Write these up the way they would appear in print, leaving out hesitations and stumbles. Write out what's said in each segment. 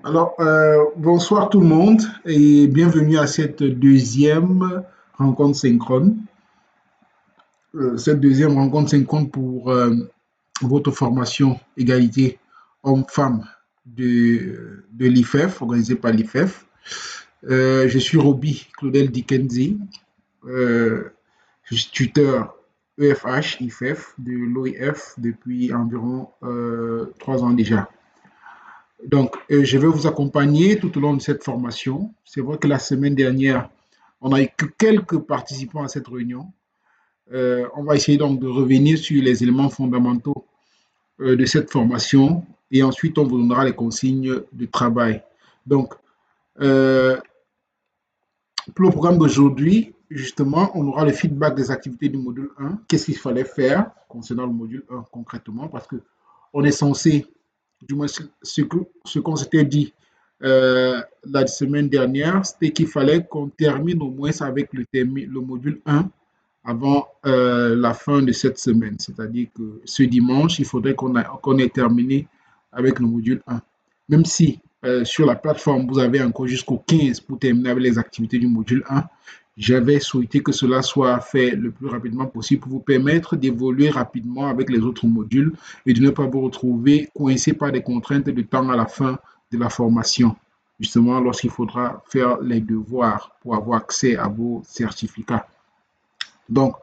Bonsoir tout le monde et bienvenue à cette deuxième rencontre synchrone. Cette deuxième rencontre synchrone pour votre formation égalité homme-femme de l'IFEF, organisée par l'IFEF. Je suis Roby Claudel Dickenzie, euh, je suis tuteur EFH IFEF de l'OIF depuis environ 3 ans déjà. Je vais vous accompagner tout au long de cette formation. C'est vrai que la semaine dernière, on n'a eu que quelques participants à cette réunion. On va essayer donc de revenir sur les éléments fondamentaux de cette formation et ensuite on vous donnera les consignes de travail. Donc, euh, pour le programme d'aujourd'hui, justement, on aura le feedback des activités du module 1. Qu'est-ce qu'il fallait faire concernant le module 1 concrètement? Parce qu'on est censé, du moins ce qu'on s'était dit la semaine dernière, c'était qu'il fallait qu'on termine au moins avec le module 1 avant la fin de cette semaine. C'est-à-dire que ce dimanche, il faudrait qu'on ait terminé avec le module 1. Même si sur la plateforme, vous avez encore jusqu'au 15 pour terminer avec les activités du module 1, j'avais souhaité que cela soit fait le plus rapidement possible pour vous permettre d'évoluer rapidement avec les autres modules et de ne pas vous retrouver coincé par des contraintes de temps à la fin de la formation, justement lorsqu'il faudra faire les devoirs pour avoir accès à vos certificats. Donc,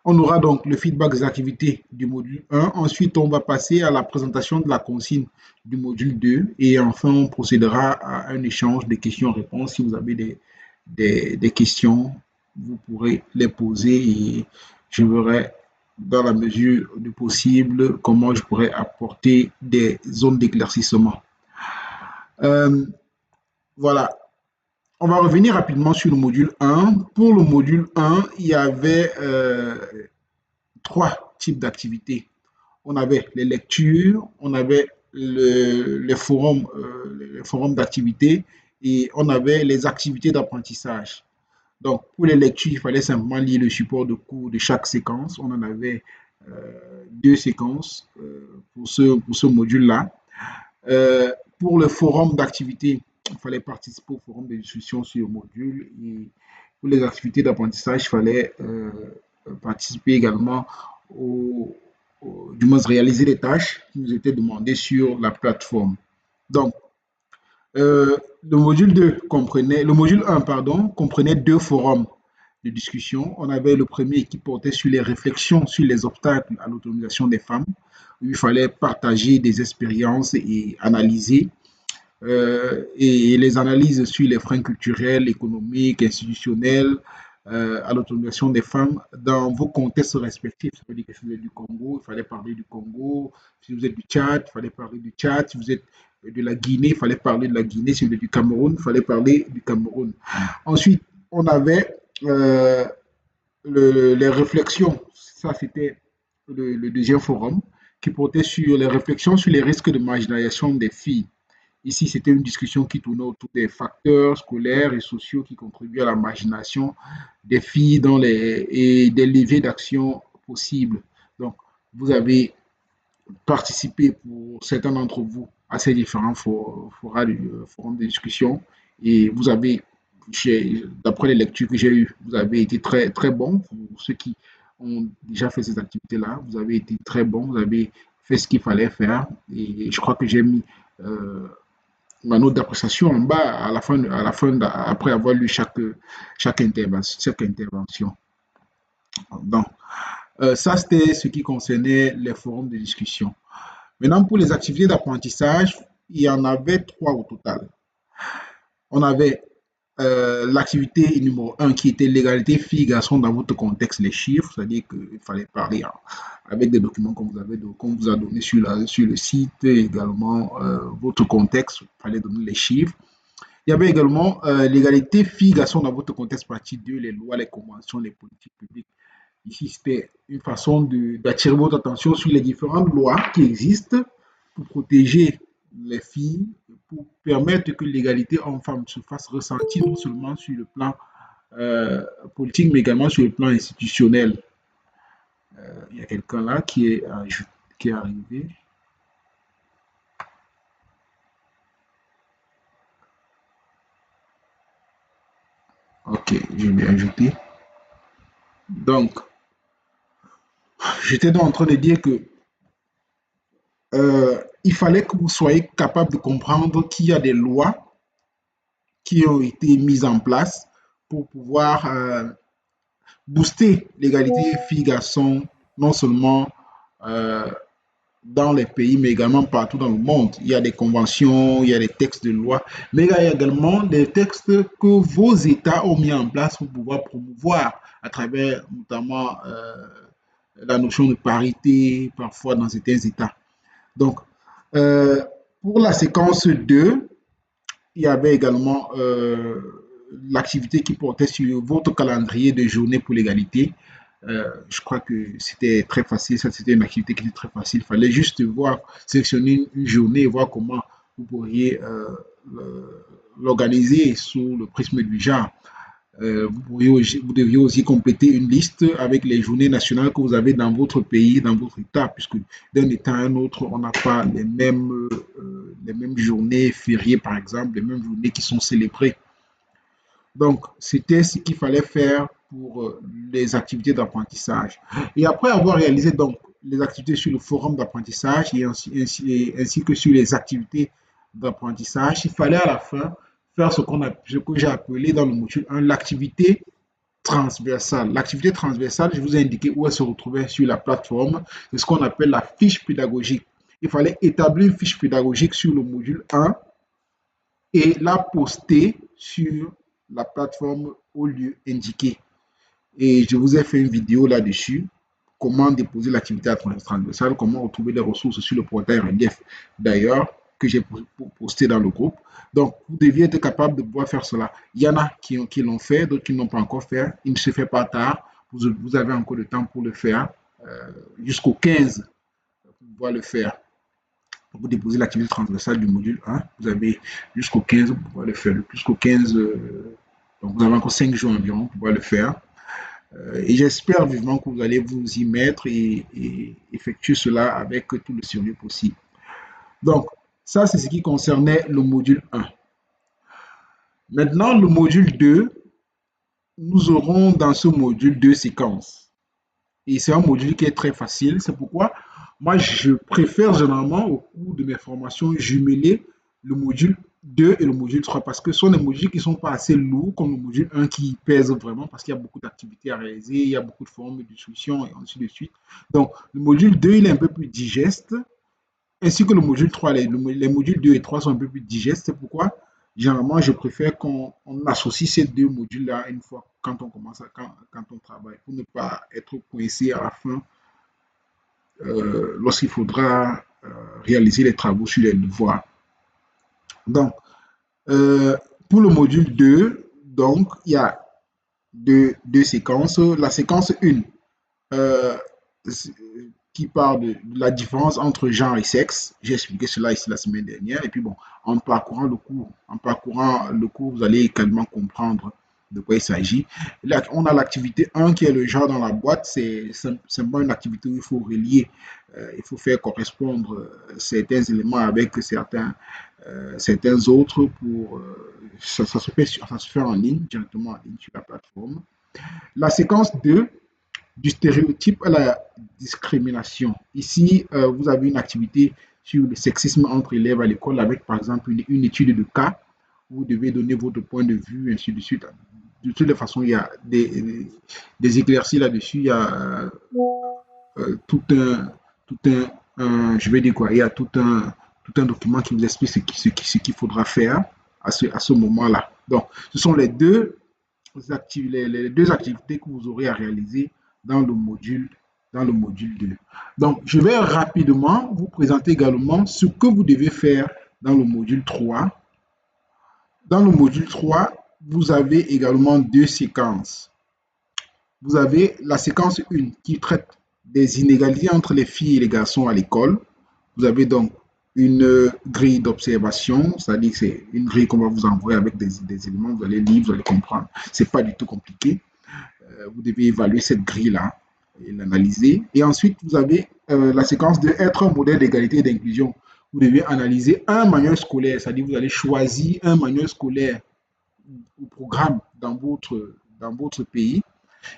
on aura donc le feedback des activités du module 1. Ensuite, on va passer à la présentation de la consigne du module 2. Et enfin, on procédera à un échange de questions-réponses. Si vous avez des questions, vous pourrez les poser et je verrai dans la mesure du possible comment je pourrais apporter des zones d'éclaircissement. Euh, voilà. On va revenir rapidement sur le module 1. Pour le module 1, il y avait trois types d'activités. On avait les lectures, on avait les forums d'activités et on avait les activités d'apprentissage. Donc, pour les lectures, il fallait simplement lire le support de cours de chaque séquence. On en avait deux séquences pour ce module-là. Pour le forum d'activité, il fallait participer au forum de discussion sur le module. Et pour les activités d'apprentissage, il fallait participer également du moins réaliser les tâches qui nous étaient demandées sur la plateforme. Donc, le module 1, pardon, comprenait deux forums de discussion. On avait le premier qui portait sur les réflexions sur les obstacles à l'autonomisation des femmes, où il fallait partager des expériences et analyser et les analyses sur les freins culturels, économiques, institutionnels à l'autonomisation des femmes dans vos contextes respectifs. Ça veut dire que si vous êtes du Congo, il fallait parler du Congo. Si vous êtes du Tchad, il fallait parler du Tchad. Si vous êtes de la Guinée, il fallait parler de la Guinée. Si vous êtes du Cameroun, il fallait parler du Cameroun. Ensuite, on avait les réflexions. Ça, c'était le deuxième forum qui portait sur les réflexions sur les risques de marginalisation des filles. Ici, c'était une discussion qui tournait autour des facteurs scolaires et sociaux qui contribuent à la margination des filles et des leviers d'action possibles. Donc, vous avez participé pour certains d'entre vous à ces différents forums de discussion et vous avez, d'après les lectures que j'ai eues, vous avez été très, très bon pour ceux qui ont déjà fait ces activités-là. Vous avez été très bon, vous avez fait ce qu'il fallait faire et je crois que j'ai mis ma note d'appréciation en bas après avoir lu chaque intervention. Donc, ça, c'était ce qui concernait les forums de discussion. Maintenant, pour les activités d'apprentissage, il y en avait trois au total. On avait l'activité numéro un qui était l'égalité filles-garçons dans votre contexte, les chiffres, c'est-à-dire qu'il fallait parler avec des documents qu'on vous a donné sur le site, et également votre contexte, il fallait donner les chiffres. Il y avait également l'égalité filles-garçons dans votre contexte partie 2, les lois, les conventions, les politiques publiques. Ici, c'était une façon d'attirer votre attention sur les différentes lois qui existent pour protéger les filles, pour permettre que l'égalité homme-femme se fasse ressentir non seulement sur le plan politique, mais également sur le plan institutionnel. Il y a quelqu'un là qui est arrivé. Ok, je vais ajouter. Donc, j'étais donc en train de dire que il fallait que vous soyez capable de comprendre qu'il y a des lois qui ont été mises en place pour pouvoir booster l'égalité filles-garçons, non seulement euh, dans les pays, mais également partout dans le monde. Il y a des conventions, il y a des textes de loi, mais il y a également des textes que vos États ont mis en place pour pouvoir promouvoir à travers notamment la notion de parité, parfois dans certains États. Donc, euh, pour la séquence 2, il y avait également l'activité qui portait sur votre calendrier de journée pour l'égalité. Je crois que c'était très facile. Ça, c'était une activité qui était très facile. Il fallait juste voir, sélectionner une journée et voir comment vous pourriez l'organiser sous le prisme du genre. Vous deviez aussi compléter une liste avec les journées nationales que vous avez dans votre pays, dans votre État, puisque d'un État à un autre, on n'a pas les mêmes journées fériées, par exemple, les mêmes journées qui sont célébrées. Donc, c'était ce qu'il fallait faire pour les activités d'apprentissage. Et après avoir réalisé donc les activités sur le forum d'apprentissage ainsi que sur les activités d'apprentissage, il fallait à la fin faire ce que j'ai appelé dans le module 1 l'activité transversale. L'activité transversale, je vous ai indiqué où elle se retrouvait sur la plateforme. C'est ce qu'on appelle la fiche pédagogique. Il fallait établir une fiche pédagogique sur le module 1 et la poster sur la plateforme au lieu indiqué. Et je vous ai fait une vidéo là-dessus, comment déposer l'activité transversale, comment retrouver les ressources sur le portail RDF, d'ailleurs, que j'ai posté dans le groupe. Donc, vous deviez être capable de pouvoir faire cela. Il y en a qui l'ont fait, d'autres qui ne l'ont pas encore fait. Il ne se fait pas tard. Vous avez encore le temps pour le faire. Jusqu'au 15, pour pouvoir le faire. Vous déposez l'activité transversale du module 1. Vous avez jusqu'au 15 pour pouvoir le faire. Jusqu'au 15, donc vous avez encore 5 jours environ pour pouvoir le faire. Et j'espère vivement que vous allez vous y mettre et effectuer cela avec tout le sérieux possible. Donc, ça, c'est ce qui concernait le module 1. Maintenant, le module 2, nous aurons dans ce module deux séquences. Et c'est un module qui est très facile. C'est pourquoi moi, je préfère généralement au cours de mes formations jumeler le module 2 et le module 3 parce que ce sont des modules qui ne sont pas assez lourds comme le module 1 qui pèse vraiment parce qu'il y a beaucoup d'activités à réaliser, il y a beaucoup de formes de discussion et ainsi de suite. Donc, le module 2, il est un peu plus digeste, ainsi que le module 3. Les modules 2 et 3 sont un peu plus digestes. C'est pourquoi, généralement, je préfère qu'on associe ces deux modules-là une fois quand on commence, quand on travaille, pour ne pas être coincé à la fin lorsqu'il faudra réaliser les travaux sur les devoirs. Donc, euh, pour le module 2, donc, il y a deux séquences. La séquence 1, euh, qui parle de la différence entre genre et sexe. J'ai expliqué cela ici la semaine dernière. Et puis bon, en parcourant le cours, vous allez également comprendre de quoi il s'agit. Là, on a l'activité 1 qui est le genre dans la boîte. C'est simplement une activité où il faut relier, il faut faire correspondre certains éléments avec certains autres pour ça se fait en ligne, directement en ligne sur la plateforme. La séquence 2, du stéréotype à la discrimination. Ici, vous avez une activité sur le sexisme entre élèves à l'école avec, par exemple, une étude de cas. Vous devez donner votre point de vue, ainsi de suite. De toutes les façons, il y a des éclaircies là-dessus. Il y a tout je vais dire quoi, il y a tout un document qui vous explique ce qu'il faudra faire à ce moment-là. Donc, ce sont les deux activités que vous aurez à réaliser dans dans le module 2. Donc, je vais rapidement vous présenter également ce que vous devez faire dans le module 3. Dans le module 3, vous avez également deux séquences. Vous avez la séquence 1 qui traite des inégalités entre les filles et les garçons à l'école. Vous avez donc une grille d'observation, c'est-à-dire que c'est une grille qu'on va vous envoyer avec des éléments, vous allez lire, vous allez comprendre. Ce n'est pas du tout compliqué. Vous devez évaluer cette grille-là et l'analyser. Et ensuite, vous avez la séquence de être un modèle d'égalité et d'inclusion. Vous devez analyser un manuel scolaire, c'est-à-dire que vous allez choisir un manuel scolaire au programme dans votre pays.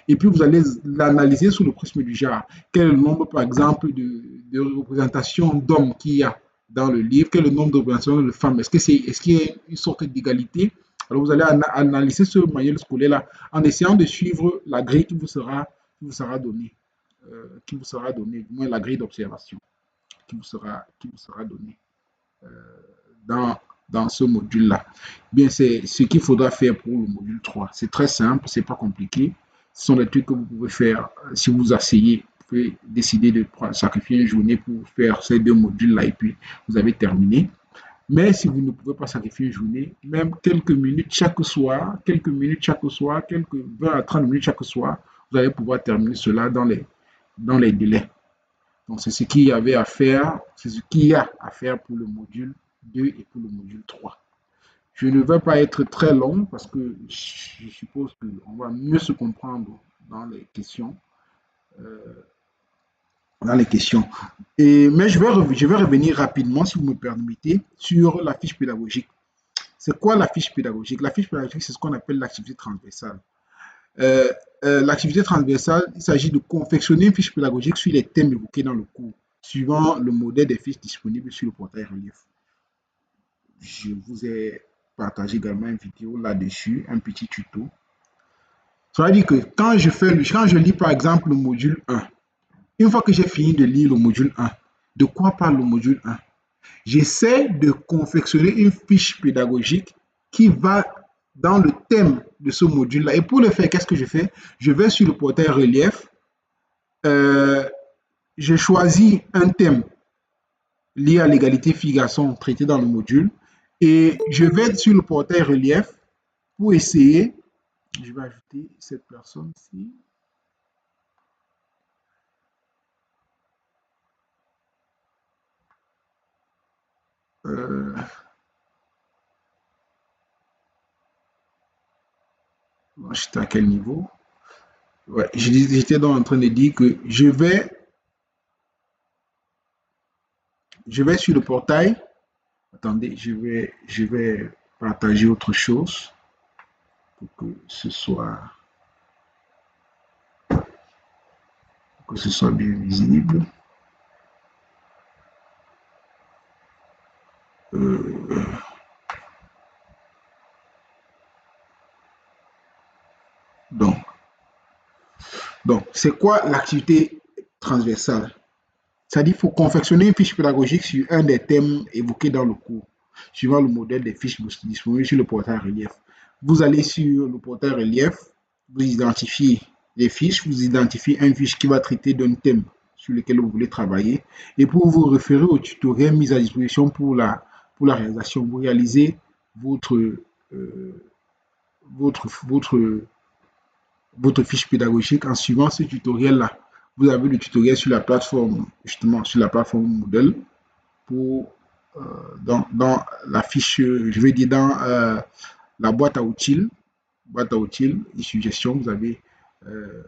Et puis, vous allez l'analyser sous le prisme du genre. Quel est le nombre, par exemple, de représentations d'hommes qu'il y a dans le livre? Quel est le nombre de représentations de femmes? Est-ce qu'il y a une sorte d'égalité? Alors, vous allez analyser ce manuel scolaire-là en essayant de suivre la grille qui vous sera donnée, du moins la grille d'observation qui vous sera donnée dans, dans ce module-là. Bien, c'est ce qu'il faudra faire pour le module 3. C'est très simple, c'est pas compliqué. Ce sont des trucs que vous pouvez faire si vous asseyez. Vous pouvez décider de sacrifier une journée pour faire ces deux modules-là et puis vous avez terminé. Mais si vous ne pouvez pas sacrifier une journée, même quelques minutes chaque soir, quelques 20 à 30 minutes chaque soir, vous allez pouvoir terminer cela dans les délais. Donc, c'est ce qu'il y avait à faire, c'est ce qu'il y a à faire pour le module 2 et pour le module 3. Je ne vais pas être très long parce que je suppose qu'on va mieux se comprendre dans les questions. euh, Dans les questions. Mais je vais revenir rapidement, si vous me permettez, sur la fiche pédagogique. C'est quoi la fiche pédagogique? La fiche pédagogique, c'est ce qu'on appelle l'activité transversale. Euh, L'activité transversale, il s'agit de confectionner une fiche pédagogique sur les thèmes évoqués dans le cours, suivant le modèle des fiches disponibles sur le portail Relief. Je vous ai partagé également une vidéo là-dessus, un petit tuto. Ça veut dire que quand je lis par exemple le module 1, une fois que j'ai fini de lire le module 1, de quoi parle le module 1? J'essaie de confectionner une fiche pédagogique qui va dans le thème de ce module-là. Et pour le faire, qu'est-ce que je fais? Je vais sur le portail Relief, euh, je choisis un thème lié à l'égalité filles-garçons traité dans le module et je vais sur le portail Relief pour essayer. Je vais ajouter cette personne-ci. Euh, J'étais à quel niveau? Ouais, j'étais donc en train de dire que je vais sur le portail. Attendez, je vais partager autre chose pour que ce soit bien visible. Euh, donc, donc c'est quoi l'activité transversale? C'est-à-dire qu'il faut confectionner une fiche pédagogique sur un des thèmes évoqués dans le cours, suivant le modèle des fiches disponibles sur le portail Relief. Vous allez sur le portail Relief, vous identifiez les fiches, vous identifiez une fiche qui va traiter d'un thème sur lequel vous voulez travailler, et pour vous référer au tutoriel mis à disposition pour la réalisation, vous réalisez votre, euh, votre, votre, votre fiche pédagogique en suivant ce tutoriel-là. Vous avez le tutoriel sur la plateforme, justement, sur la plateforme Moodle pour, dans la fiche, je vais dire dans la boîte à outils et suggestions, vous avez euh,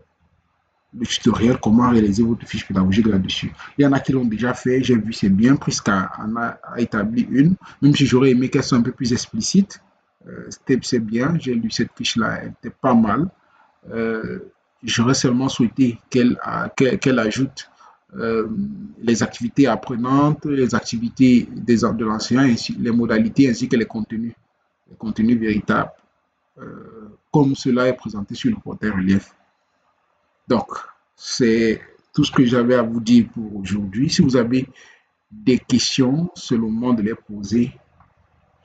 le tutoriel, comment réaliser votre fiche pédagogique là-dessus. Il y en a qui l'ont déjà fait, j'ai vu, c'est bien, puisqu'on a établi une, même si j'aurais aimé qu'elle soit un peu plus explicite. C'est bien, j'ai lu cette fiche-là, elle était pas mal. Euh, J'aurais seulement souhaité qu'elle ajoute euh, les activités apprenantes, les activités de l'enseignant, les modalités ainsi que les contenus véritables, comme cela est présenté sur le portail Relief. Donc, c'est tout ce que j'avais à vous dire pour aujourd'hui. Si vous avez des questions, c'est le moment de les poser.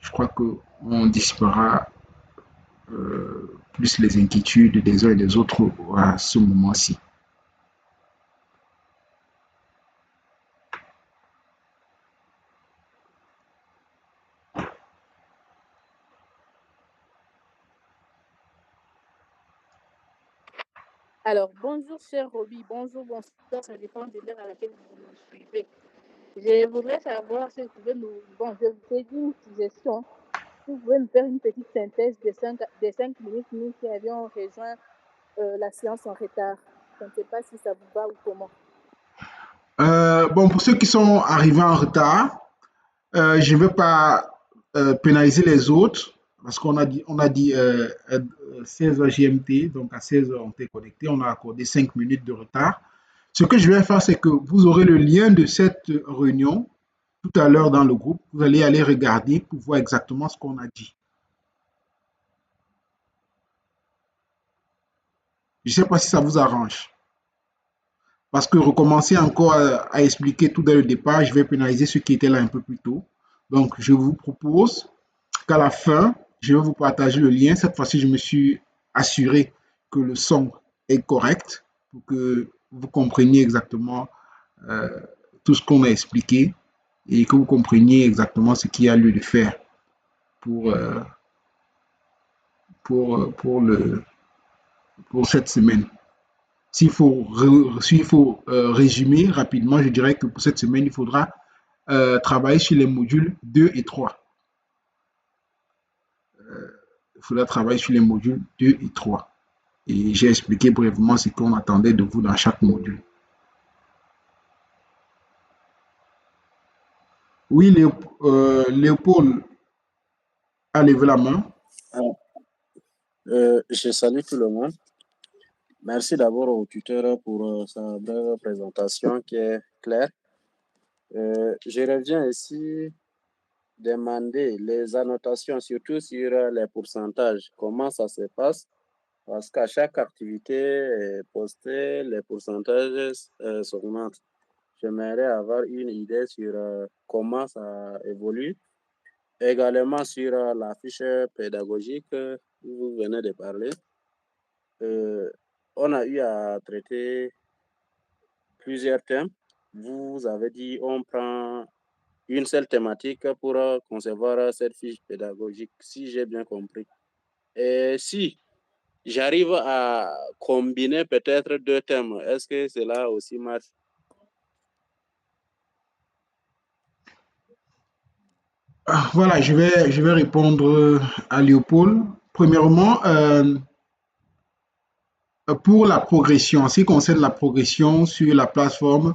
Je crois qu'on disparaît plus les inquiétudes des uns et des autres à ce moment-ci. Alors, bonjour, cher Roby. Bonjour, bonsoir. Ça dépend de l'heure à laquelle vous nous suivez. Je voudrais savoir si vous pouvez nous. Bon, je vous ai dit une suggestion. Si vous pouvez nous faire une petite synthèse des 5 minutes, nous qui avions rejoint la séance en retard. Je ne sais pas si ça vous va ou comment. Bon, pour ceux qui sont arrivés en retard, je ne veux pas pénaliser les autres. parce qu'on a dit 16h GMT, donc à 16h on était connecté, on a accordé 5 minutes de retard. Ce que je vais faire, c'est que vous aurez le lien de cette réunion tout à l'heure dans le groupe. Vous allez aller regarder pour voir exactement ce qu'on a dit. Je ne sais pas si ça vous arrange. Parce que recommencer encore à expliquer tout dès le départ, je vais pénaliser ceux qui étaient là un peu plus tôt. Donc, je vous propose qu'à la fin, je vais vous partager le lien. Cette fois-ci, je me suis assuré que le son est correct pour que vous compreniez exactement euh, tout ce qu'on a expliqué et que vous compreniez exactement ce qu'il y a lieu de faire pour, euh, pour pour cette semaine. S'il faut résumer rapidement, je dirais que pour cette semaine, il faudra travailler sur les modules 2 et 3. Il faudra travailler sur les modules 2 et 3. Et j'ai expliqué brièvement ce qu'on attendait de vous dans chaque module. Oui, Léopold a levé la main. Je salue tout le monde. Merci d'abord au tuteur pour sa brève présentation qui est claire. Je reviens ici demander les annotations, surtout sur les pourcentages. Comment ça se passe? Parce qu'à chaque activité postée, les pourcentages s'augmentent. J'aimerais avoir une idée sur comment ça évolue. Également sur la fiche pédagogique que vous venez de parler. On a eu à traiter plusieurs thèmes. Vous avez dit on prend une seule thématique pour concevoir cette fiche pédagogique, si j'ai bien compris. Et si j'arrive à combiner peut-être deux thèmes, est-ce que cela aussi marche? Voilà, je vais répondre à Léopold. Premièrement, pour la progression, en ce qui concerne la progression sur la plateforme,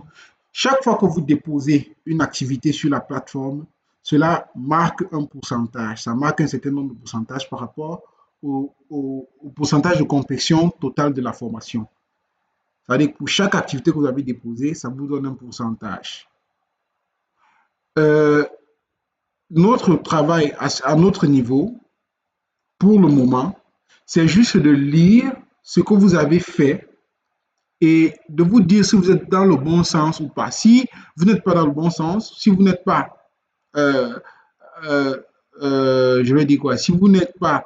chaque fois que vous déposez une activité sur la plateforme, cela marque un pourcentage. Ça marque un certain nombre de pourcentages par rapport au pourcentage de complétion totale de la formation. C'est-à-dire que pour chaque activité que vous avez déposée, ça vous donne un pourcentage. Euh, notre travail à notre niveau, pour le moment, c'est juste de lire ce que vous avez fait et de vous dire si vous êtes dans le bon sens ou pas. Si vous n'êtes pas dans le bon sens, si vous n'êtes pas, euh, euh, je vais dire quoi, si vous n'êtes pas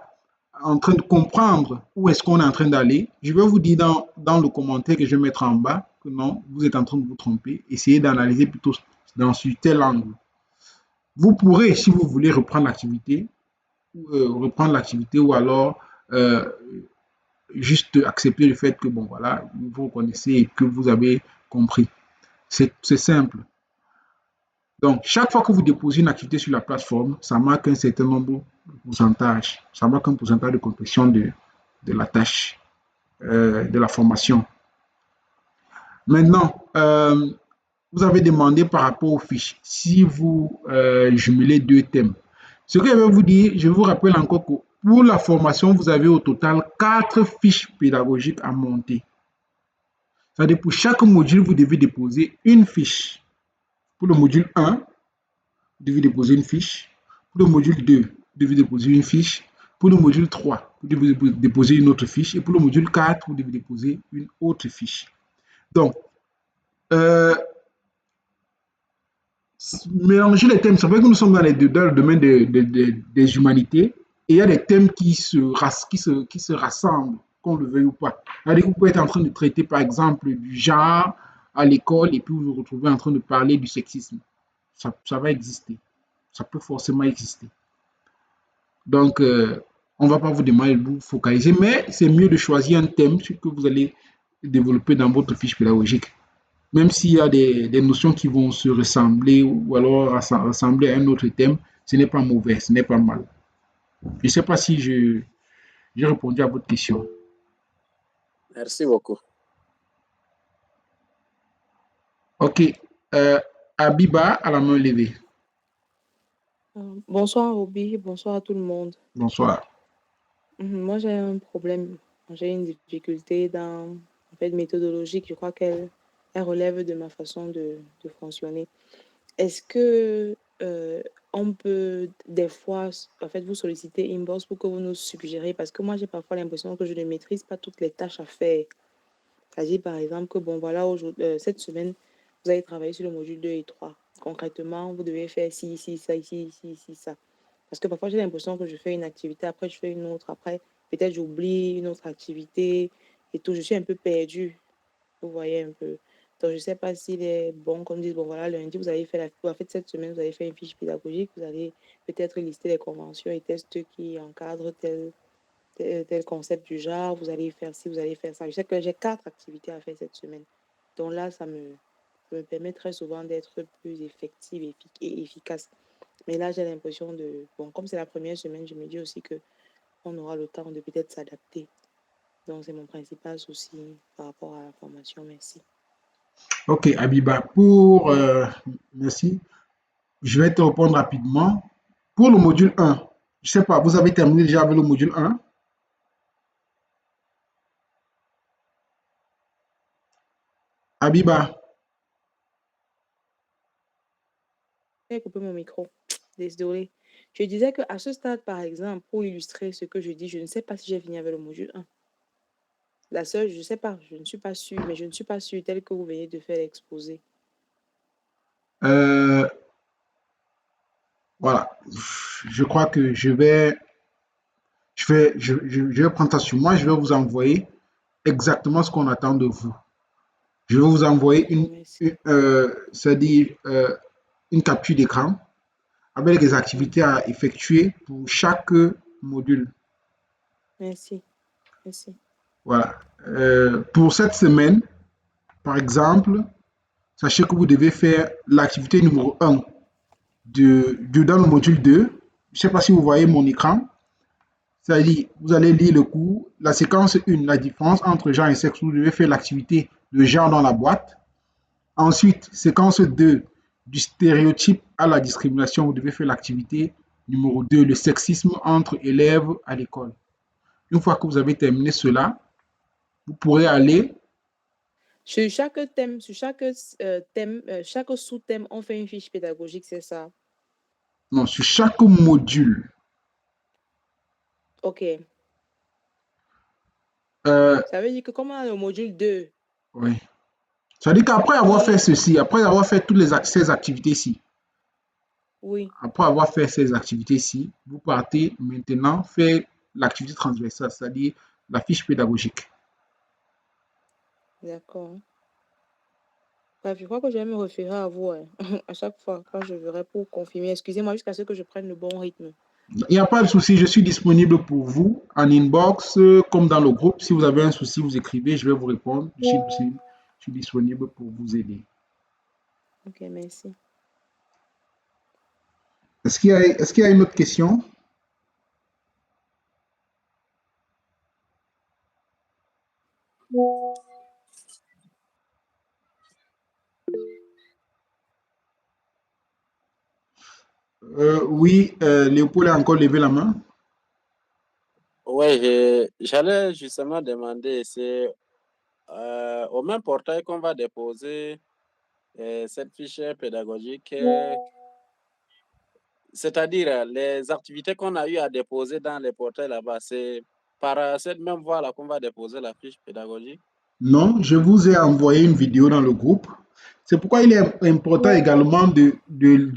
en train de comprendre où est-ce qu'on est en train d'aller, je vais vous dire dans le commentaire que je vais mettre en bas que non, vous êtes en train de vous tromper. Essayez d'analyser plutôt sur tel angle. Vous pourrez, si vous voulez, reprendre l'activité ou alors euh, juste accepter le fait que, bon, voilà, vous reconnaissez et que vous avez compris. C'est simple. Donc, chaque fois que vous déposez une activité sur la plateforme, ça marque un certain nombre de pourcentage. Ça marque un pourcentage de complétion de la tâche, de la formation. Maintenant, vous avez demandé par rapport aux fiches, si vous jumelez deux thèmes. Ce que je vais vous dire, je vous rappelle encore que pour la formation, vous avez au total 4 fiches pédagogiques à monter. C'est-à-dire pour chaque module, vous devez déposer une fiche. Pour le module 1, vous devez déposer une fiche. Pour le module 2, vous devez déposer une fiche. Pour le module 3, vous devez déposer une autre fiche. Et pour le module 4, vous devez déposer une autre fiche. Donc, mélanger les thèmes, c'est vrai que nous sommes dans le domaine des humanités et il y a des thèmes qui se rassemblent, qu'on le veuille ou pas. C'est-à-dire que vous pouvez être en train de traiter, par exemple, du genre à l'école et puis vous vous retrouvez en train de parler du sexisme. Ça va exister. Ça peut forcément exister. Donc, on ne va pas vous demander de vous focaliser, mais c'est mieux de choisir un thème que vous allez développer dans votre fiche pédagogique. Même s'il y a des notions qui vont se ressembler ou alors ressembler à un autre thème, ce n'est pas mauvais, ce n'est pas mal. Je ne sais pas si j'ai répondu à votre question. Merci beaucoup. Ok. Abiba à la main levée. Bonsoir Roby, bonsoir à tout le monde. Bonsoir. Moi j'ai un problème, j'ai une difficulté dans en fait méthodologique, je crois qu'elle relève de ma façon de fonctionner. Est-ce que on peut des fois en fait vous solliciter inbox pour que vous nous suggériez parce que moi j'ai parfois l'impression que je ne maîtrise pas toutes les tâches à faire. C'est-à-dire, par exemple, que bon, voilà, cette semaine, vous allez travailler sur le module 2 et 3. Concrètement, vous devez faire ci, ci, ça, ici, ici, ici, ça. Parce que parfois, j'ai l'impression que je fais une activité, après, je fais une autre, après, peut-être j'oublie une autre activité et tout. Je suis un peu perdue, vous voyez un peu. Donc, je ne sais pas s'il est bon qu'on dise, bon, voilà, lundi, vous allez faire en fait, cette semaine, vous allez faire une fiche pédagogique, vous allez peut-être lister les conventions et tests qui encadrent tel concept du genre, vous allez faire ci, vous allez faire ça. Je sais que j'ai 4 activités à faire cette semaine. Donc là, ça me permet très souvent d'être plus effective et efficace. Mais là, j'ai l'impression de... Bon, comme c'est la première semaine, je me dis aussi que on aura le temps de peut-être s'adapter. Donc, c'est mon principal souci par rapport à la formation. Merci. Ok, Abiba, merci. Je vais te répondre rapidement. Pour le module 1, je ne sais pas, vous avez terminé déjà avec le module 1? Abiba, J'ai coupé mon micro. Désolée. Je disais qu'à ce stade, par exemple, pour illustrer ce que je dis, je ne sais pas si j'ai fini avec le module 1. La seule, je ne sais pas, je ne suis pas sûre, mais je ne suis pas sûre tel que vous venez de faire l'exposé. euh, voilà. Je crois que je vais prendre ça sur moi. Je vais vous envoyer exactement ce qu'on attend de vous. Je vais vous envoyer D'accord, merci. c'est-à-dire, une capture d'écran avec les activités Mhm. à effectuer pour chaque module. Merci, merci. Voilà. Pour cette semaine, par exemple, sachez que vous devez faire l'activité numéro 1 dans le module 2. Je ne sais pas si vous voyez mon écran. C'est-à-dire, vous allez lire le cours. La séquence 1, la différence entre genre et sexe, vous devez faire l'activité de genre dans la boîte. Ensuite, séquence 2, du stéréotype à la discrimination, vous devez faire l'activité numéro 2, le sexisme entre élèves à l'école. Une fois que vous avez terminé cela, vous pourrez aller, Sur chaque thème, chaque sous-thème, on fait une fiche pédagogique, c'est ça? non, sur chaque module. Ok. Euh, Ça veut dire que comme on a le module 2, oui. Ça veut dire qu'après avoir fait qui... ceci, après avoir fait ces activités-ci, Oui, après avoir fait ces activités-ci, vous partez maintenant faire l'activité transversale, c'est-à-dire la fiche pédagogique. d'accord. Bref, je crois que je vais me référer à vous hein, à chaque fois quand je verrai pour confirmer. Excusez-moi jusqu'à ce que je prenne le bon rythme. Il n'y a pas de souci, je suis disponible pour vous en inbox, comme dans le groupe. Si vous avez un souci, vous écrivez, je vais vous répondre. Je suis disponible pour vous aider. Ok, merci. Est-ce qu'il y a une autre question? Oui, Léopold a encore levé la main. Oui, j'allais justement demander, c'est au même portail qu'on va déposer cette fiche pédagogique, c'est-à-dire les activités qu'on a eu à déposer dans les portails là-bas, c'est par cette même voie-là qu'on va déposer la fiche pédagogique. Non, je vous ai envoyé une vidéo dans le groupe. C'est pourquoi il est important également de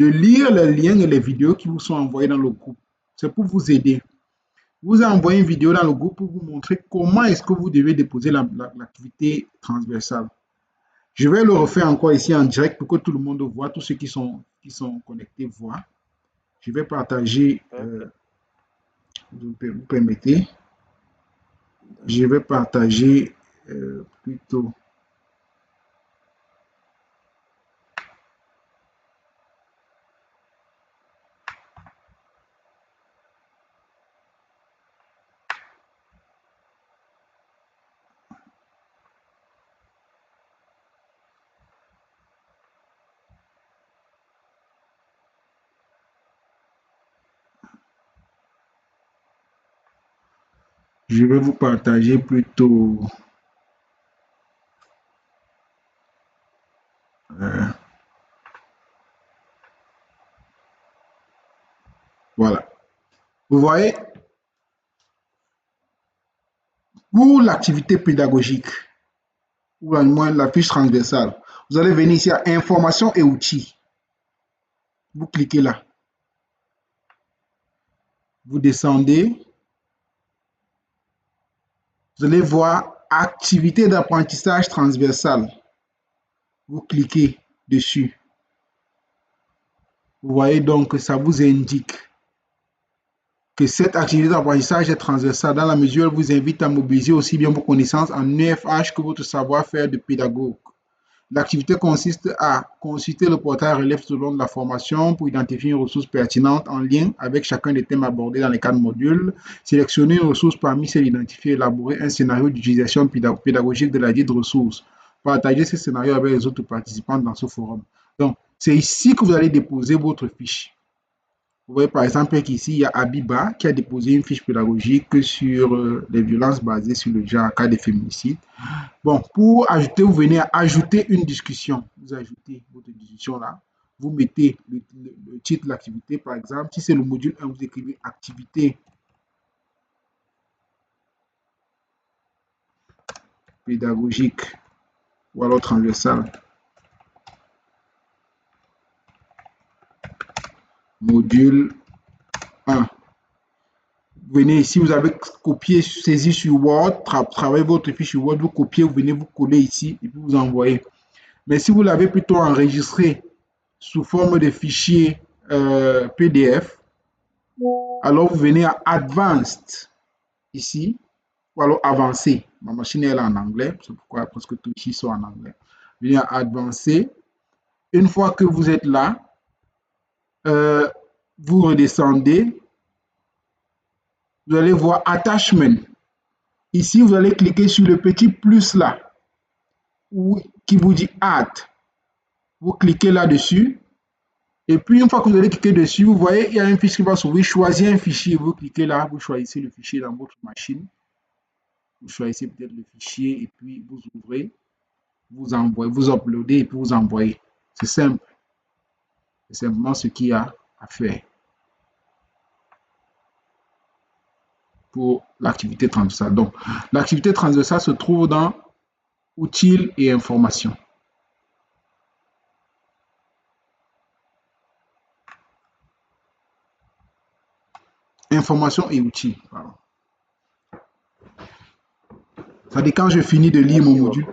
lire les liens et les vidéos qui vous sont envoyés dans le groupe. C'est pour vous aider. Je vous ai envoyé une vidéo dans le groupe pour vous montrer comment est-ce que vous devez déposer l'activité transversale. Je vais le refaire encore ici en direct pour que tout le monde voit, tous ceux qui sont connectés voient. Je vais partager, Ok, vous permettez, je d'accord. vais partager plutôt. Je vais vous partager plutôt... voilà. Vous voyez, pour l'activité pédagogique, ou au moins la fiche transversale, vous allez venir ici à Informations et outils. Vous cliquez là. Vous descendez. Vous allez voir Activité d'apprentissage transversale. Vous cliquez dessus. Vous voyez donc que ça vous indique que cette activité d'apprentissage est transversale dans la mesure où elle vous invite à mobiliser aussi bien vos connaissances en EFH que votre savoir-faire de pédagogue. L'activité consiste à consulter le portail relève tout au long de la formation pour identifier une ressource pertinente en lien avec chacun des thèmes abordés dans les 4 modules, sélectionner une ressource parmi celles identifiées, élaborer un scénario d'utilisation pédagogique de la dite ressource, partager ce scénario avec les autres participants dans ce forum. Donc, c'est ici que vous allez déposer votre fiche. Vous voyez par exemple qu'ici, il y a Abiba qui a déposé une fiche pédagogique sur les violences basées sur le genre en cas de féminicide. Bon, pour ajouter, vous venez à ajouter une discussion. Vous ajoutez votre discussion là. Vous mettez le titre de l'activité, par exemple. Si c'est le module 1, vous écrivez activité pédagogique ou alors transversale. Module 1. Vous venez ici, vous avez copié, saisi sur Word, travaillez votre fiche sur Word, vous copiez, vous venez vous coller ici et puis vous envoyez. Mais si vous l'avez plutôt enregistré sous forme de fichier PDF, alors vous venez à Advanced ici, ou alors Avancé. Ma machine est là en anglais, c'est pourquoi presque tous ici sont en anglais. Vous venez à Advancé. Une fois que vous êtes là, vous redescendez, vous allez voir Attachment. Ici, vous allez cliquer sur le petit plus là, qui vous dit Add. Vous cliquez là-dessus. Et puis, une fois que vous allez cliquer dessus, vous voyez, il y a un fichier qui va s'ouvrir. Choisir un fichier. Vous cliquez là, vous choisissez le fichier dans votre machine. Vous choisissez peut-être le fichier et puis vous ouvrez, vous envoyez, vous uploadez et puis vous envoyez. C'est simple. C'est simplement ce qu'il y a à faire pour l'activité transversale. Donc, l'activité transversale se trouve dans Outils et informations. Informations et outils. Pardon. C'est-à-dire quand je finis de lire mon module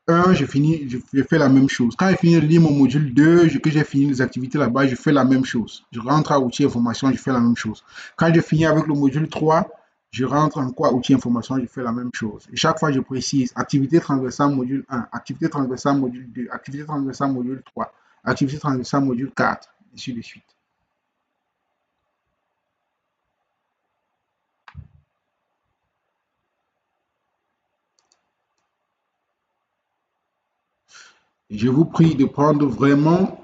1, je fais la même chose. Quand je finis de lire mon module 2, que j'ai fini les activités là-bas, je fais la même chose. Je rentre à outils information, je fais la même chose. Quand je finis avec le module 3, je rentre en quoi outils information, je fais la même chose. Et chaque fois, je précise activité transversale module 1, activité transversale module 2, activité transversale module 3, activité transversale module 4, et ainsi de suite. Je vous prie de prendre vraiment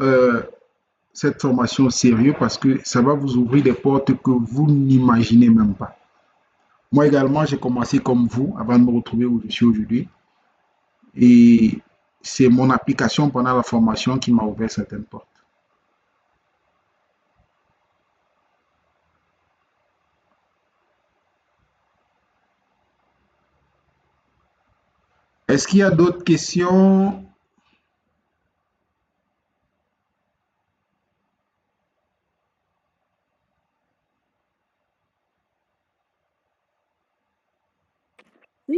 cette formation au sérieux parce que ça va vous ouvrir des portes que vous n'imaginez même pas. Moi également, j'ai commencé comme vous avant de me retrouver où je suis aujourd'hui. Et c'est mon application pendant la formation qui m'a ouvert certaines portes. Est-ce qu'il y a d'autres questions?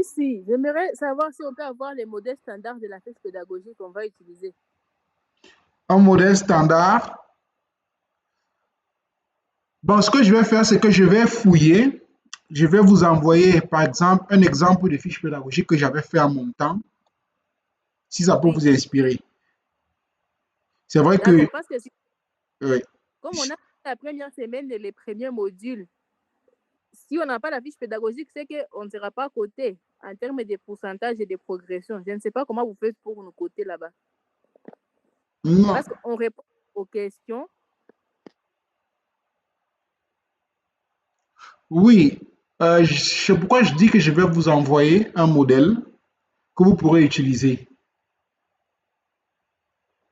Si, j'aimerais savoir si on peut avoir les modèles standards de la fiche pédagogique qu'on va utiliser. Un modèle standard. Bon, ce que je vais faire, c'est que je vais fouiller. Je vais vous envoyer, par exemple, un exemple de fiche pédagogique que j'avais fait en mon temps, si ça peut Oui. vous inspirer. C'est vrai que... D'accord, parce que oui. comme on a la première semaine les premiers modules, si on n'a pas la fiche pédagogique, c'est qu'on ne sera pas coté en termes de pourcentage et de progression. Je ne sais pas comment vous faites pour nous coter là-bas. Non. Parce qu'on répond aux questions. Oui, C'est pourquoi je dis que je vais vous envoyer un modèle que vous pourrez utiliser.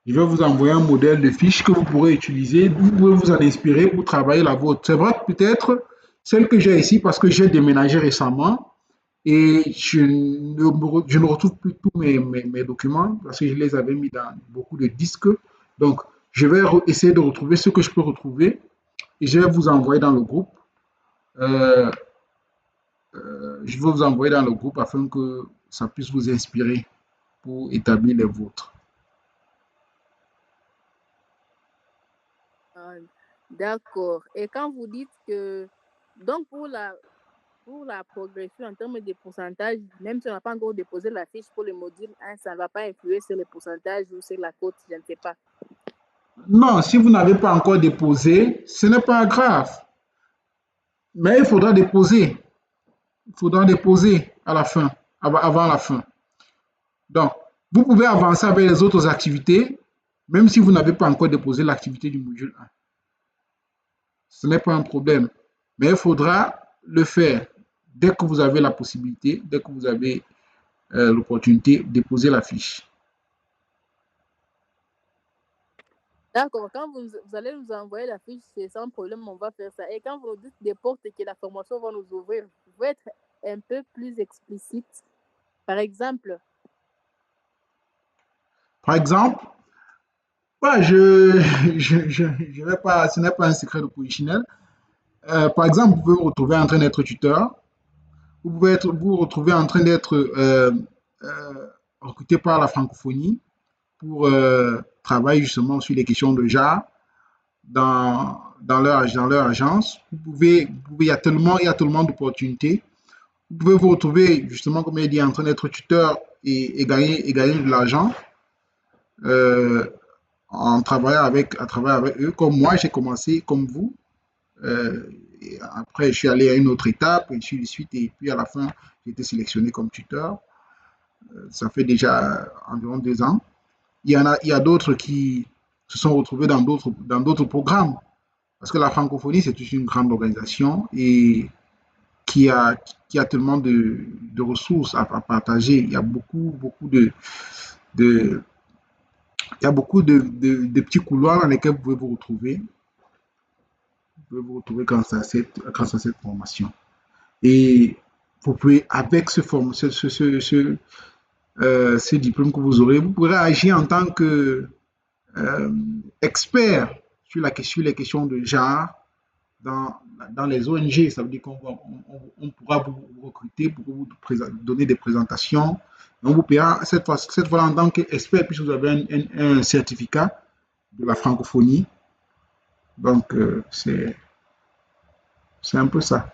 Je vais vous envoyer un modèle de fiche que vous pourrez utiliser. Vous pouvez vous en inspirer pour travailler la vôtre. C'est vrai, peut-être celle que j'ai ici parce que j'ai déménagé récemment et je ne retrouve plus tous mes documents parce que je les avais mis dans beaucoup de disques. Donc, je vais essayer de retrouver ce que je peux retrouver et je vais vous envoyer dans le groupe. Euh, je vais vous envoyer dans le groupe afin que ça puisse vous inspirer pour établir les vôtres. D'accord. Et quand vous dites que, donc pour la progression en termes de pourcentage, même si on n'a pas encore déposé la fiche pour le module 1, ça ne va pas influer sur les pourcentages ou sur la cote, je ne sais pas. Non, si vous n'avez pas encore déposé, ce n'est pas grave. Mais il faudra déposer. Il faudra déposer à la fin, avant la fin. Donc, vous pouvez avancer avec les autres activités, même si vous n'avez pas encore déposé l'activité du module 1. Ce n'est pas un problème. Mais il faudra le faire dès que vous avez la possibilité, dès que vous avez l'opportunité, déposer la fiche. D'accord, quand vous allez nous envoyer la fiche, c'est sans problème, on va faire ça. Et quand vous nous dites des portes que la formation va nous ouvrir, vous pouvez être un peu plus explicite. Par exemple, ouais, je vais pas, ce n'est pas un secret de polichinelle. Par exemple, vous pouvez vous retrouver en train d'être tuteur. Vous pouvez vous retrouver en train d'être recruté par la francophonie pour travailler justement sur les questions de genre dans leur agence. Il y a tellement d'opportunités. Vous pouvez vous retrouver justement, comme il dit, en train d'être tuteur et gagner de l'argent en à travailler avec eux. Comme moi, j'ai commencé comme vous. Et après, je suis allé à une autre étape, et ainsi de suite. Et puis à la fin, j'ai été sélectionné comme tuteur. Ça fait déjà environ 2 ans. Il y a d'autres qui se sont retrouvés dans d'autres programmes. Parce que la francophonie, c'est une grande organisation et qui a, qui a tellement de ressources à partager. Il y a de, il y a beaucoup de petits couloirs dans lesquels vous pouvez vous retrouver. Vous pouvez vous retrouver grâce à cette formation. Et vous pouvez, avec ce diplôme que vous aurez, vous pourrez agir en tant que expert sur les questions de genre dans les ONG. Ça veut dire on pourra vous recruter pour vous donner des présentations. Donc, vous payera cette fois en tant qu'expert, puisque vous avez un certificat de la francophonie. Donc, c'est un peu ça.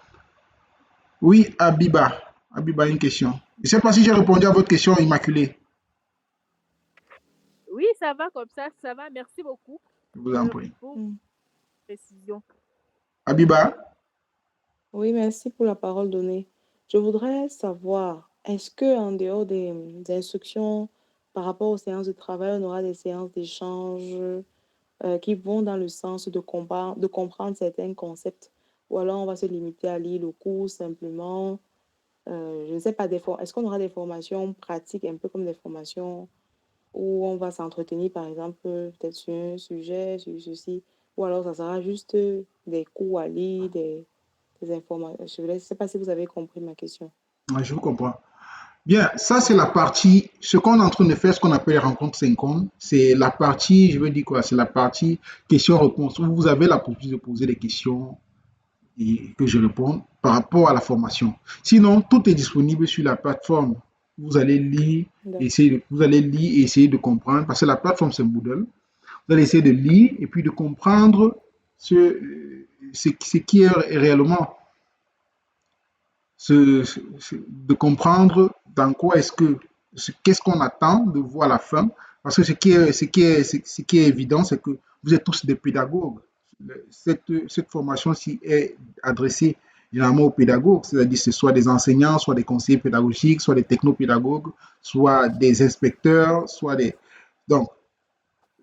Oui, Abiba. Abiba, une question. Je ne sais pas si j'ai répondu à votre question, Immaculée. Oui, ça va comme ça va. Merci beaucoup. Je vous en prie. Pour précision. Abiba? Oui, merci pour la parole donnée. Je voudrais savoir, est-ce que en dehors des instructions par rapport aux séances de travail, on aura des séances d'échange qui vont dans le sens de comprendre certains concepts, ou alors on va se limiter à lire le cours simplement. Je ne sais pas, est-ce qu'on aura des formations pratiques, un peu comme des formations où on va s'entretenir, par exemple, peut-être sur un sujet, sur ceci, ou alors ça sera juste des cours à lire, des informations. Je ne sais pas si vous avez compris ma question. Je vous comprends. Bien, ça c'est la partie, ce qu'on est en train de faire, ce qu'on appelle les rencontres synchrones, c'est la partie, je veux dire quoi, c'est la partie questions-réponses, où vous avez la possibilité de poser des questions et que je réponds par rapport à la formation. Sinon, tout est disponible sur la plateforme. Vous allez lire, vous allez lire et essayer de comprendre, parce que la plateforme c'est Moodle. Vous allez essayer de lire et puis de comprendre ce qui est réellement, de comprendre dans quoi est-ce que, qu'est-ce qu'on attend de vous à la fin. Parce que ce qui est évident, c'est que vous êtes tous des pédagogues. Cette formation-ci est adressée généralement aux pédagogues, c'est-à-dire que ce soit des enseignants, soit des conseillers pédagogiques, soit des technopédagogues, soit des inspecteurs, soit des... Donc,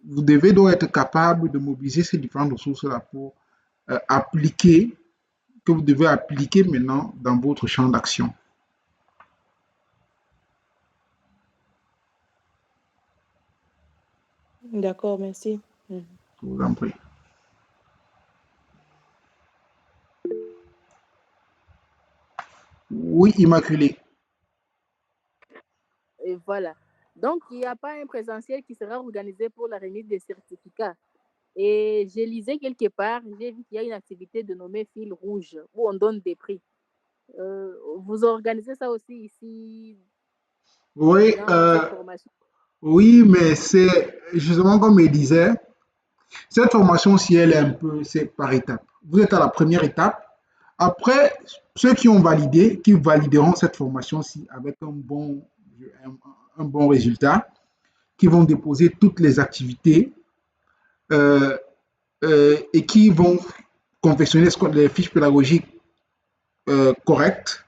vous devez donc être capable de mobiliser ces différentes ressources-là pour appliquer que vous devez appliquer maintenant dans votre champ d'action. D'accord, merci. Je vous en prie. Oui, Immaculée. Et voilà. Donc, il n'y a pas un présentiel qui sera organisé pour la remise des certificats. Et je lisais quelque part, j'ai vu qu'il y a une activité dénommée Fil Rouge où on donne des prix. Vous organisez ça aussi ici Oui, dans cette formation? oui, mais c'est justement comme je disais, cette formation-ci, elle est un peu, c'est par étapes. Vous êtes à la première étape. Après, ceux qui ont validé, qui valideront cette formation-ci avec un bon résultat, qui vont déposer toutes les activités euh, et qui vont confectionner les fiches pédagogiques correctes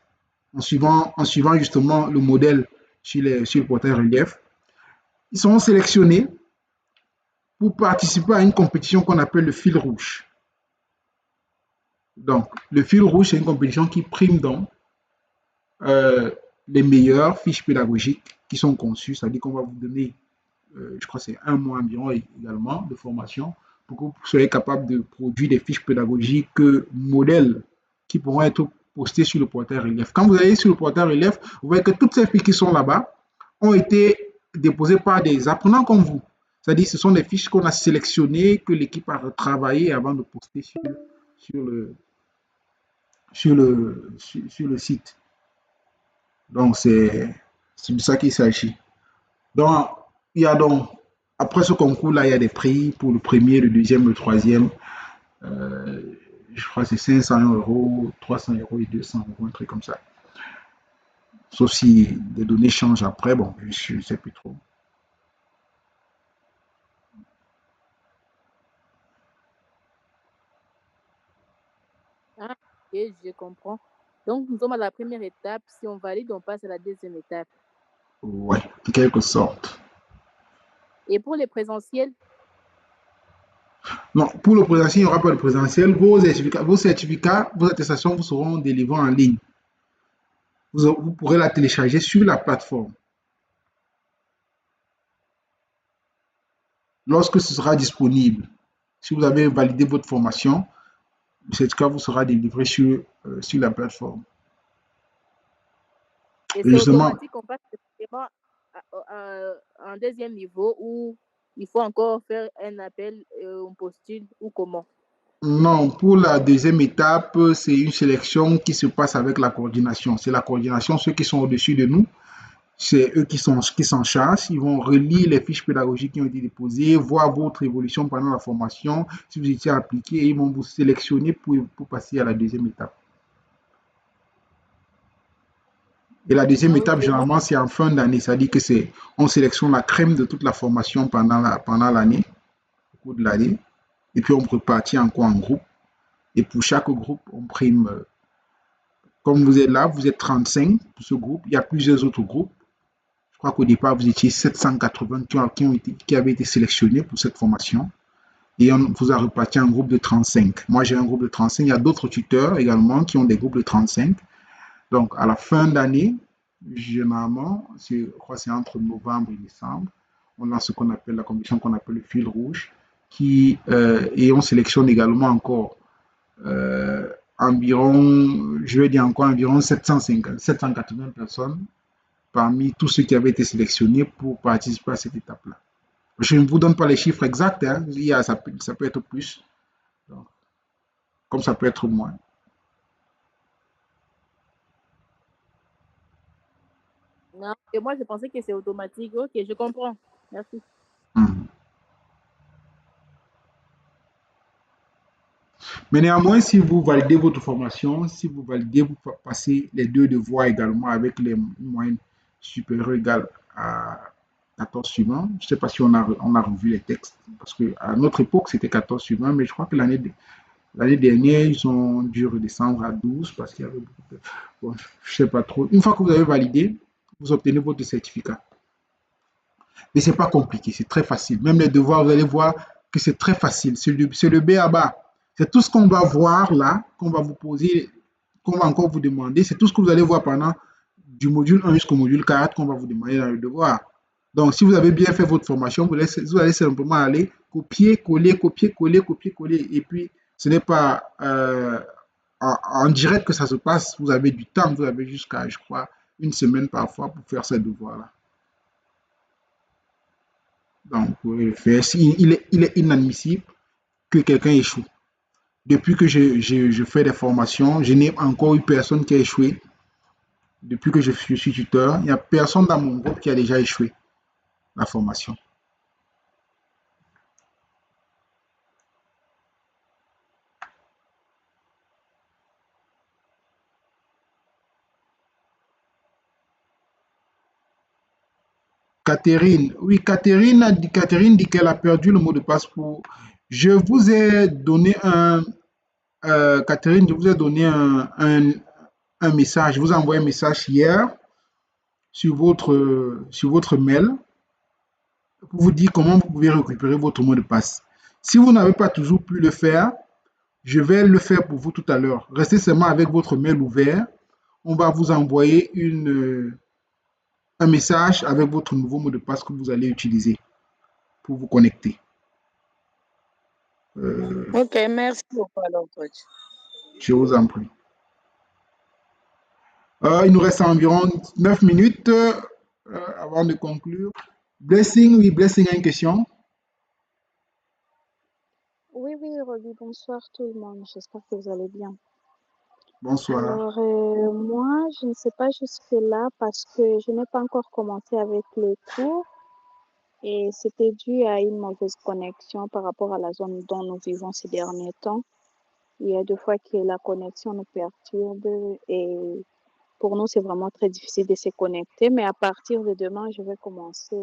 en suivant justement le modèle sur le portail relief. Ils seront sélectionnés pour participer à une compétition qu'on appelle le fil rouge. Donc, le fil rouge, c'est une compétition qui prime donc euh, les meilleures fiches pédagogiques qui sont conçues. C'est-à-dire qu'on va vous donner, je crois que c'est un mois environ également de formation pour que vous soyez capable de produire des fiches pédagogiques modèles qui pourront être postées sur le portail relief. Quand vous allez sur le portail relief, vous voyez que toutes ces fiches qui sont là-bas ont été déposées par des apprenants comme vous. C'est-à-dire que ce sont des fiches qu'on a sélectionnées, que l'équipe a retravaillées avant de poster sur le, sur le site. Donc, c'est de ça qu'il s'agit. Donc, il y a donc, après ce concours-là, il y a des prix pour le premier, le deuxième, le troisième. Euh, je crois que c'est 500 euros, 300 euros et 200 euros, un truc comme ça. Sauf si les données changent après, bon, je ne sais plus trop. Ah, ok, je comprends. Donc, nous sommes à la première étape. Si on valide, on passe à la deuxième étape. Ouais, en quelque sorte. Et pour les présentiels? Non, pour le présentiel, il n'y aura pas de présentiel. Vos attestations vous seront délivrées en ligne. Vous pourrez la télécharger sur la plateforme. Lorsque ce sera disponible, si vous avez validé votre formation, le certificat vous sera délivré sur la plateforme. Et Et c'est justement, automatique, on passe directement à un deuxième niveau où il faut encore faire un appel, on postule ou comment? non, pour la deuxième étape, c'est une sélection qui se passe avec la coordination. C'est la coordination, ceux qui sont au-dessus de nous, c'est eux qui s'en chargent. Ils vont relire les fiches pédagogiques qui ont été déposées, voir votre évolution pendant la formation, si vous étiez appliqué, et ils vont vous sélectionner pour passer à la deuxième étape. Et la deuxième Ah, étape, ok, moi, généralement, c'est en fin d'année. C'est-à-dire que on sélectionne la crème de toute la formation pendant l'année, au cours de l'année. Et puis, on repartit encore en groupe. Et pour chaque groupe, on prime. Comme vous êtes là, vous êtes 35 pour ce groupe. Il y a plusieurs autres groupes. Je crois qu'au départ, vous étiez 780 qui avaient été sélectionnés pour cette formation. Et on vous a reparti en groupe de 35. Moi, j'ai un groupe de 35. Il y a d'autres tuteurs également qui ont des groupes de 35. Donc, à la fin d'année, généralement, je crois que c'est entre novembre et décembre, on a ce qu'on appelle la compétition qu'on appelle le fil rouge, et on sélectionne également encore environ, je vais dire encore environ 780 personnes parmi tous ceux qui avaient été sélectionnés pour participer à cette étape-là. Je ne vous donne pas les chiffres exacts, hein. Ça peut être plus, donc, comme ça peut être moins. non. Et moi, je pensais que c'est automatique. Ok, je comprends. Merci. Hmm. Mais néanmoins, si vous validez votre formation, si vous validez, vous passez les deux devoirs également avec les moyennes supérieures égales à 14 sur 20. Je ne sais pas si on a revu les textes, parce qu'à notre époque, c'était 14 sur 20, mais je crois que l'année dernière, ils ont dû redescendre à 12 parce qu'il y avait beaucoup de... Bon, je ne sais pas trop. Une fois que vous avez validé, vous obtenez votre certificat. Mais ce n'est pas compliqué, c'est très facile. Même les devoirs, vous allez voir que c'est très facile. C'est le B à bas. C'est tout ce qu'on va voir là, qu'on va vous poser, qu'on va encore vous demander. C'est tout ce que vous allez voir pendant du module 1 jusqu'au module 4 qu'on va vous demander dans le devoir. Donc, si vous avez bien fait votre formation, vous allez simplement aller copier, coller, copier, coller, copier, coller. Et puis, ce n'est pas en direct que ça se passe. Vous avez du temps, vous avez jusqu'à, je crois, une semaine parfois pour faire ces devoirs-là. Donc, vous pouvez le faire. Il est inadmissible que quelqu'un échoue. Depuis que je fais des formations, je n'ai encore eu personne qui a échoué. Depuis que je suis tuteur, il n'y a personne dans mon groupe qui a déjà échoué la formation. Catherine, oui, Catherine dit qu'elle a perdu le mot de passe pour. Je vous ai donné Catherine, je vous ai donné un message. Je vous ai envoyé un message hier sur votre mail pour vous dire comment vous pouvez récupérer votre mot de passe. Si vous n'avez pas toujours pu le faire, je vais le faire pour vous tout à l'heure. Restez seulement avec votre mail ouvert. On va vous envoyer un message avec votre nouveau mot de passe que vous allez utiliser pour vous connecter. Ok, merci beaucoup alors, coach. Je vous en prie. Il nous reste environ 9 minutes avant de conclure. Blessing, oui, Blessing a une question. Oui, Roby, bonsoir tout le monde. J'espère que vous allez bien. Bonsoir. Alors, moi, je ne sais pas jusque-là parce que je n'ai pas encore commencé avec les cours et c'était dû à une mauvaise connexion par rapport à la zone dont nous vivons ces derniers temps. Il y a des fois que la connexion nous perturbe et pour nous, c'est vraiment très difficile de se connecter. Mais à partir de demain, je vais commencer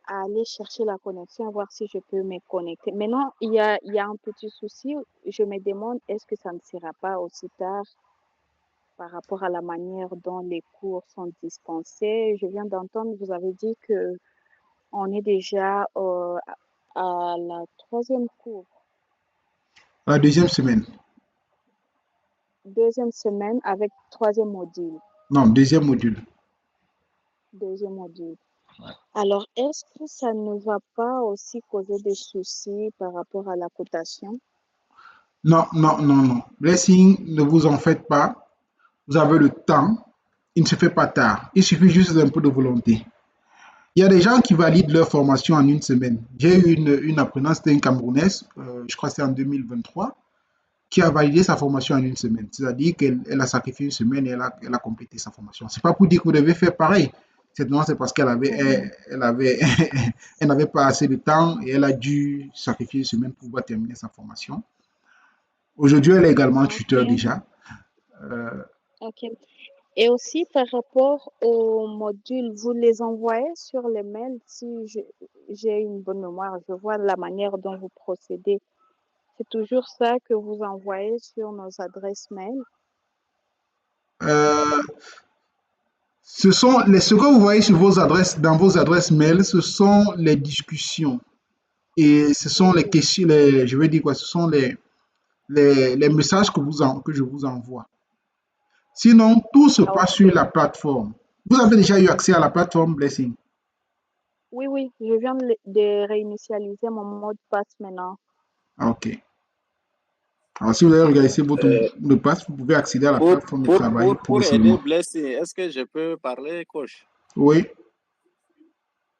à aller chercher la connexion, voir si je peux me connecter. Maintenant, il y a un petit souci. Je me demande, est-ce que ça ne sera pas aussi tard par rapport à la manière dont les cours sont dispensés? Je viens d'entendre, vous avez dit que on est déjà à la 3e cours. La deuxième semaine. 2e semaine avec 3e module. Non, deuxième module. 2e module. Alors, est-ce que ça ne va pas aussi causer des soucis par rapport à la cotation? Non, non, non, non. Blessing, ne vous en faites pas. Vous avez le temps. Il ne se fait pas tard. Il suffit juste d'un peu de volonté. Il y a des gens qui valident leur formation en une semaine. J'ai eu une apprenante, c'était une Camerounaise, je crois que c'était en 2023, qui a validé sa formation en une semaine. C'est-à-dire qu'elle a sacrifié une semaine et elle a complété sa formation. Ce n'est pas pour dire que vous devez faire pareil. C'est parce qu'elle elle n'avait pas assez de temps et elle a dû sacrifier une semaine pour pouvoir terminer sa formation. Aujourd'hui, elle est également tuteur déjà. Ok. Et aussi par rapport aux modules, vous les envoyez sur les mails si j'ai une bonne mémoire, je vois la manière dont vous procédez. C'est toujours ça que vous envoyez sur nos adresses mail? Ce que vous voyez sur dans vos adresses mail, ce sont les discussions. Et ce sont les questions, je veux dire quoi, ce sont les messages que je vous envoie. Sinon, tout se passe sur la plateforme. Vous avez déjà eu accès à la plateforme Blessing? Oui, je viens de réinitialiser mon mot de passe maintenant. Ok. Alors, si vous avez regardé votre mot de passe, vous pouvez accéder à la plateforme de travail pour aider Blessing, est-ce que je peux parler, coach? Oui.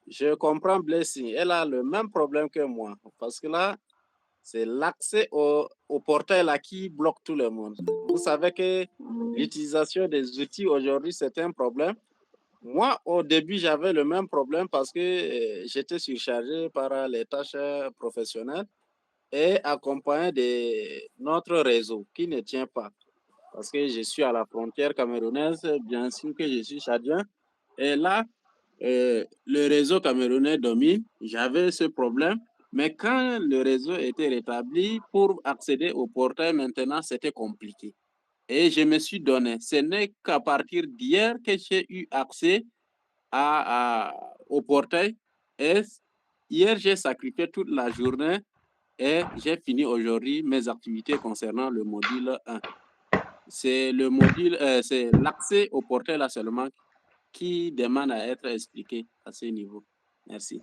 Je comprends Blessing. Elle a le même problème que moi. Parce que là, c'est l'accès au portail là qui bloque tout le monde. Vous savez que l'utilisation des outils aujourd'hui, c'est un problème. Moi, au début, j'avais le même problème parce que j'étais surchargé par les tâches professionnelles et accompagné de notre réseau qui ne tient pas. Parce que je suis à la frontière camerounaise, bien sûr que je suis tchadien. Et là, le réseau camerounais domine. J'avais ce problème. Mais quand le réseau était rétabli, pour accéder au portail maintenant, c'était compliqué. Et je me suis donné. Ce n'est qu'à partir d'hier que j'ai eu accès au portail. Et hier, j'ai sacrifié toute la journée et j'ai fini aujourd'hui mes activités concernant le module 1. C'est le module, c'est l'accès au portail là seulement qui demande à être expliqué à ce niveau. Merci.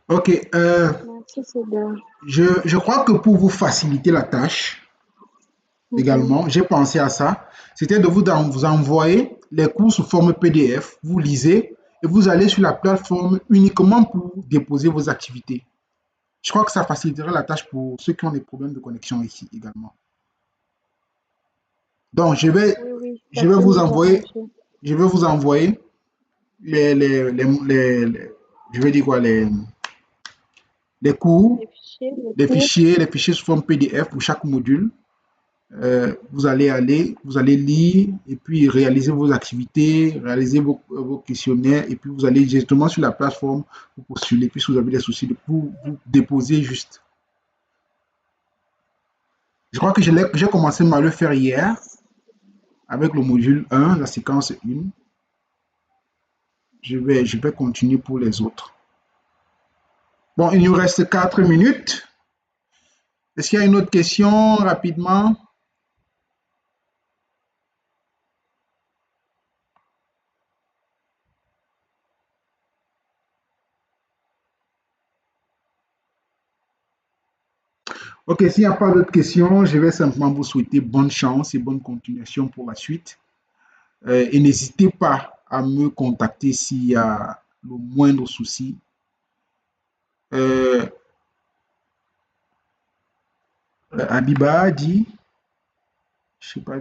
Ok, Merci, Cédar. je crois que pour vous faciliter la tâche, également, j'ai pensé à ça, c'était de vous envoyer les cours sous forme PDF, vous lisez et vous allez sur la plateforme uniquement pour déposer vos activités. Je crois que ça faciliterait la tâche pour ceux qui ont des problèmes de connexion ici également. Donc, Oui, oui, ça je vais peut vous nous envoyer, arranger. je vais vous envoyer je vais dire quoi, les cours, Les fichiers, les les cours. fichiers sous forme PDF pour chaque module. Vous allez lire et puis réaliser vos activités, réaliser vos questionnaires et puis vous allez directement sur la plateforme pour postuler. Puis si vous avez des soucis, vous déposer juste. Je crois que j'ai commencé à le faire hier avec le module 1, la séquence 1. Je vais continuer pour les autres. Bon, il nous reste 4 minutes. Est-ce qu'il y a une autre question rapidement? Ok, s'il n'y a pas d'autres questions, je vais simplement vous souhaiter bonne chance et bonne continuation pour la suite. Et n'hésitez pas à me contacter s'il y a le moindre souci. Abiba dit, je sais pas,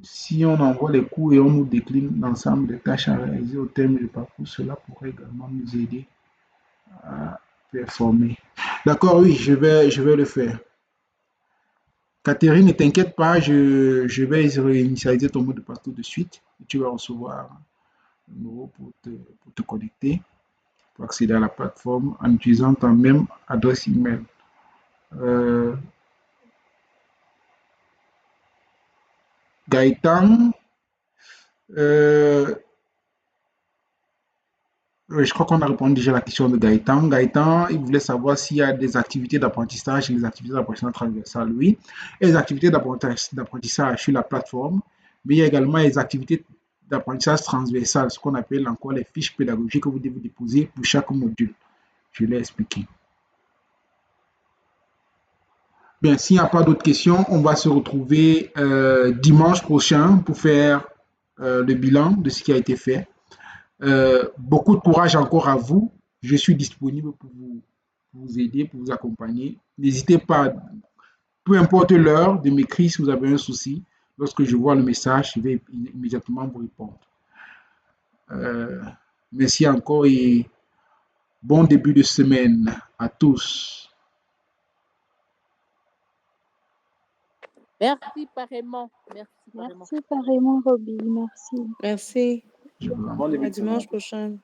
si on envoie les cours et on nous décline l'ensemble des tâches à réaliser au terme du parcours, cela pourrait également nous aider à performer. D'accord, oui, je vais le faire. Catherine, ne t'inquiète pas, je vais réinitialiser ton mot de passe tout de suite. Et tu vas recevoir un numéro pour te connecter, pour accéder à la plateforme en utilisant ta même adresse email. Gaëtan, je crois qu'on a répondu déjà à la question de Gaëtan. Gaëtan, il voulait savoir s'il y a des activités d'apprentissage et des activités d'apprentissage transversal. Oui, et les activités d'apprentissage sur la plateforme, mais il y a également les activités d'apprentissage transversal, ce qu'on appelle encore les fiches pédagogiques que vous devez déposer pour chaque module. Je l'ai expliqué. Bien, s'il n'y a pas d'autres questions, on va se retrouver dimanche prochain pour faire le bilan de ce qui a été fait. Beaucoup de courage encore à vous. Je suis disponible pour vous aider, pour vous accompagner. N'hésitez pas, peu importe l'heure, de m'écrire si vous avez un souci. Lorsque je vois le message, je vais immédiatement vous répondre. Merci encore et bon début de semaine à tous. Merci pareillement. Merci pareillement. Merci pareillement, Roby. Merci. Merci. Je vous en Bon À début de semaine. dimanche prochain.